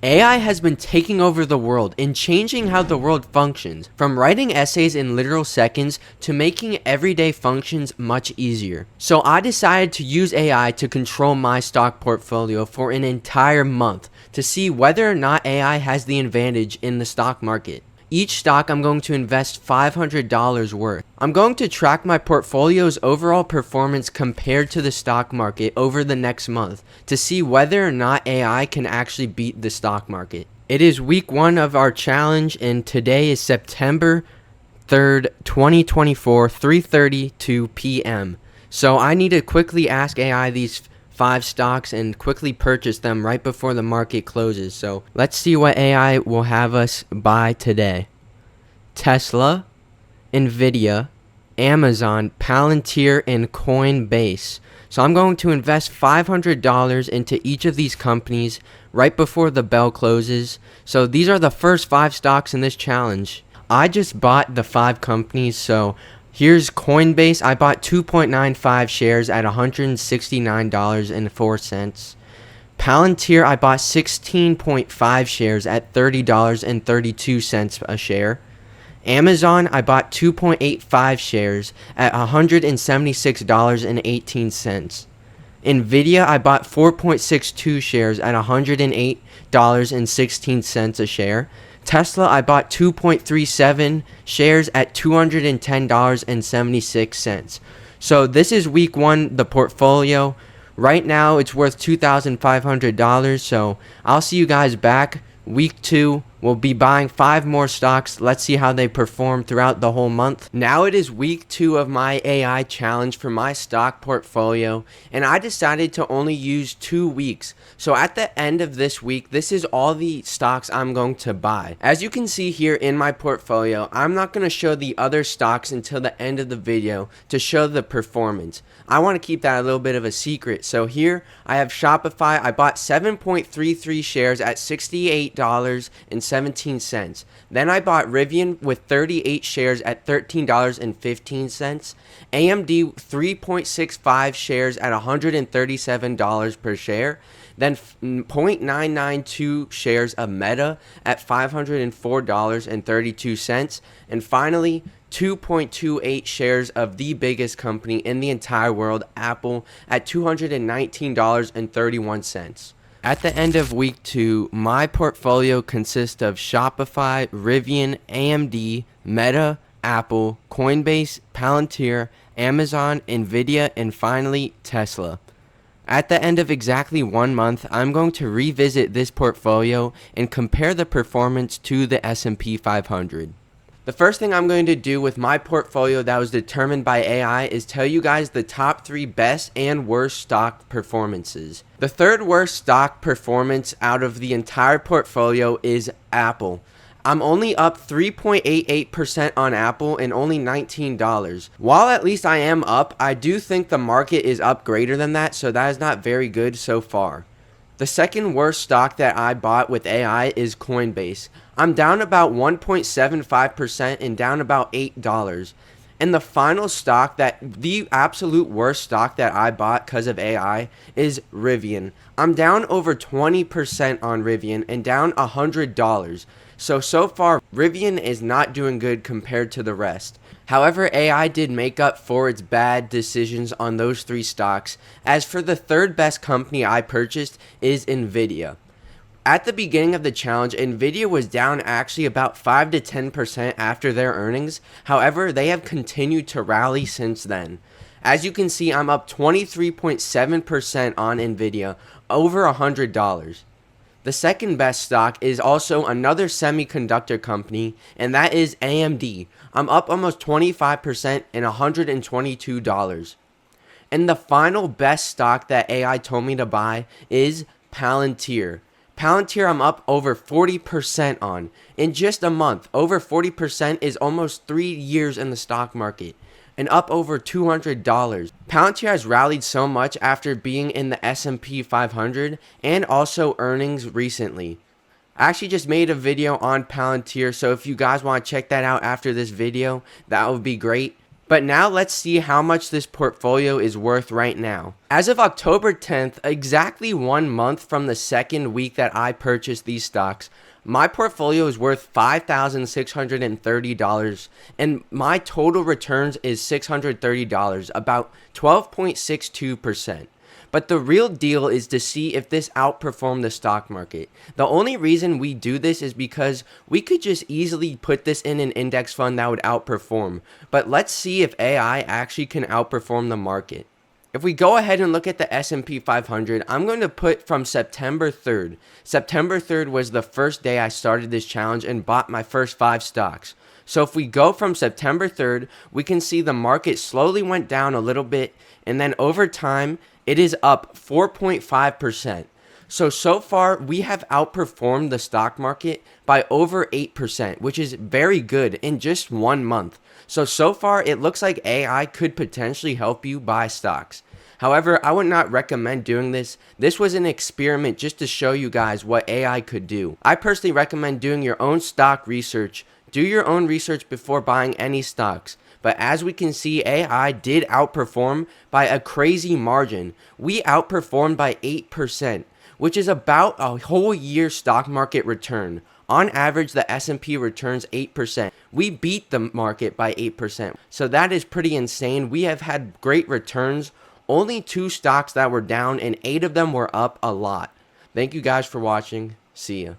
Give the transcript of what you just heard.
AI has been taking over the world and changing how the world functions, from writing essays in literal seconds to making everyday functions much easier. So I decided to use AI to control my stock portfolio for an entire month to see whether or not AI has the advantage in the stock market. Each stock I'm going to invest $500 worth. I'm going to track my portfolio's overall performance compared to the stock market over the next month to see whether or not AI can actually beat the stock market. It is week 1 of our challenge and today is September 3rd, 2024, 3:32 p.m. So I need to quickly ask AI these 5 stocks and quickly purchase them right before the market closes. So let's see what AI will have us buy today. Tesla, Nvidia, Amazon, Palantir, and Coinbase. So I'm going to invest $500 into each of these companies right before the bell closes. So these are the first 5 stocks in this challenge. I just bought the 5 companies, so here's Coinbase. I bought 2.95 shares at $169.04. Palantir, I bought 16.5 shares at $30.32 a share. Amazon, I bought 2.85 shares at $176.18. Nvidia, I bought 4.62 shares at $108.16 a share. Tesla, I bought 2.37 shares at $210.76. So this is week 1, the portfolio. Right now, it's worth $2,500. So I'll see you guys back. Week 2, we'll be buying 5 more stocks. Let's see how they perform throughout the whole month. Now it is week 2 of my AI challenge for my stock portfolio, and I decided to only use 2 weeks. So at the end of this week, this is all the stocks I'm going to buy. As you can see here in my portfolio, I'm not going to show the other stocks until the end of the video to show the performance. I want to keep that a little bit of a secret. So here I have Shopify. I bought 7.33 shares at $68.17. Then I bought Rivian with 38 shares at $13.15. AMD 3.65 shares at $137 per share. Then 0.992 shares of Meta at $504.32. And finally, 2.28 shares of the biggest company in the entire world, Apple, at $219.31. At the end of week 2, my portfolio consists of Shopify, Rivian, AMD, Meta, Apple, Coinbase, Palantir, Amazon, Nvidia, and finally Tesla. At the end of exactly 1 month, I'm going to revisit this portfolio and compare the performance to the S&P 500. The first thing I'm going to do with my portfolio that was determined by AI is tell you guys the top 3 best and worst stock performances. The third worst stock performance out of the entire portfolio is Apple. I'm only up 3.88% on Apple and only $19. While at least I am up, I do think the market is up greater than that, so that is not very good so far. The second worst stock that I bought with AI is Coinbase. I'm down about 1.75% and down about $8. And the final stock the absolute worst stock that I bought because of AI is Rivian. I'm down over 20% on Rivian and down $100. So far, Rivian is not doing good compared to the rest. However, AI did make up for its bad decisions on those 3 stocks. As for the third best company I purchased is Nvidia. At the beginning of the challenge, Nvidia was down actually about 5 to 10% after their earnings. However, they have continued to rally since then. As you can see, I'm up 23.7% on Nvidia, over $100. The second best stock is also another semiconductor company, and that is AMD. I'm up almost 25% and $122. And the final best stock that AI told me to buy is Palantir. Palantir I'm up over 40% on. In just a month, over 40% is almost 3 years in the stock market. And up over $200. Palantir has rallied so much after being in the S&P 500 and also earnings recently. I actually just made a video on Palantir, so if you guys want to check that out after this video, that would be great. But now let's see how much this portfolio is worth right now. As of October 10th, exactly 1 month from the second week that I purchased these stocks, my portfolio is worth $5,630 and my total returns is $630, about 12.62%. But the real deal is to see if this outperformed the stock market. The only reason we do this is because we could just easily put this in an index fund that would outperform. But let's see if AI actually can outperform the market. If we go ahead and look at the S&P 500, I'm going to put from September 3rd. September 3rd was the first day I started this challenge and bought my first 5 stocks. So if we go from September 3rd, we can see the market slowly went down a little bit, and then over time, it is up 4.5%. So far, we have outperformed the stock market by over 8%, which is very good in just 1 month. So far, it looks like AI could potentially help you buy stocks. However, I would not recommend doing this. This was an experiment just to show you guys what AI could do. I personally recommend doing your own stock research. Do your own research before buying any stocks. But as we can see, AI did outperform by a crazy margin. We outperformed by 8%, which is about a whole year stock market return. On average, the S&P returns 8%. We beat the market by 8%. So that is pretty insane. We have had great returns. Only 2 stocks that were down and 8 of them were up a lot. Thank you guys for watching. See ya.